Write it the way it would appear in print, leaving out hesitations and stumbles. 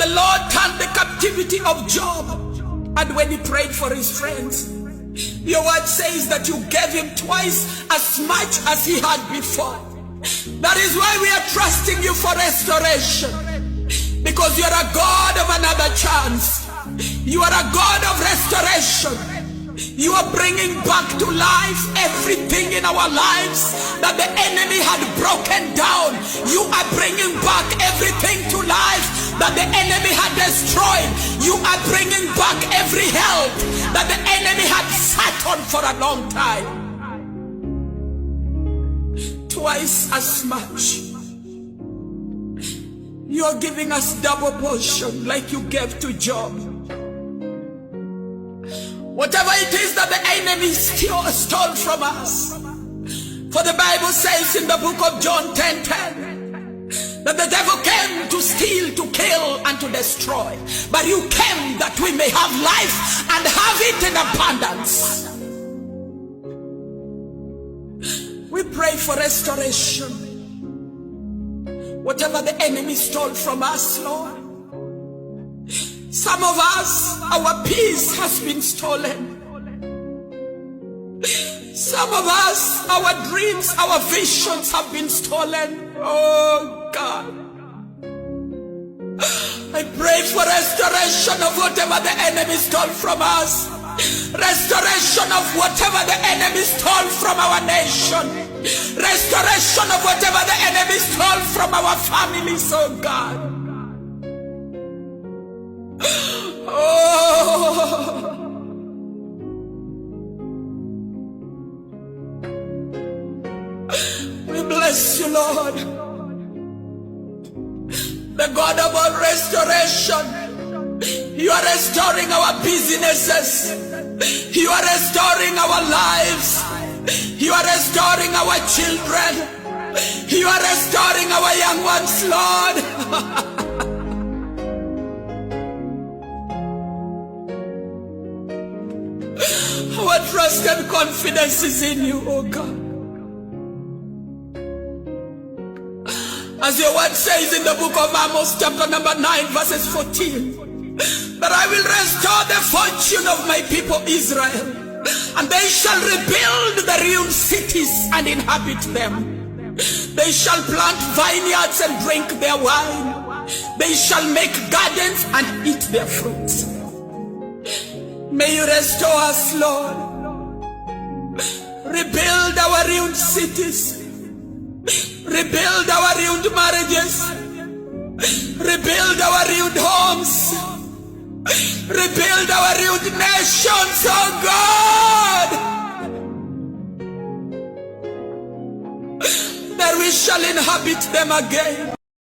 the Lord turned the captivity of Job. And when he prayed for his friends, your word says that you gave him twice as much as he had before. That is why we are trusting you for restoration. Because you are a God of another chance. You are a God of restoration. You are bringing back to life everything in our lives that the enemy had broken down. You are bringing back everything to life that the enemy had destroyed. You are bringing back every health that the enemy had sat on for a long time. Twice as much. You are giving us double portion like you gave to Job. Whatever it is that the enemy stole from us. For the Bible says in the book of John 10:10 that the devil came to steal, to kill, and to destroy. But you came that we may have life and have it in abundance. We pray for restoration. Whatever the enemy stole from us, Lord. Some of us, our peace has been stolen. Some of us, our dreams, our visions have been stolen. Oh God. I pray for restoration of whatever the enemy stole from us. Restoration of whatever the enemy stole from our nation. Restoration of whatever the enemy stole from our families, oh God. Oh, we bless you, Lord, the God of all restoration. You are restoring our businesses. You are restoring our lives. You are restoring our children. You are restoring our young ones, Lord. Our trust and confidence is in you, oh God. As your word says in the book of Amos, chapter number 9, verses 14, that I will restore the fortune of my people Israel, and they shall rebuild the ruined cities and inhabit them. They shall plant vineyards and drink their wine. They shall make gardens and eat their fruits. May you restore us, Lord. Rebuild our ruined cities. Rebuild our ruined marriages. Rebuild our ruined homes. Rebuild our ruined nations, oh God. That we shall inhabit them again.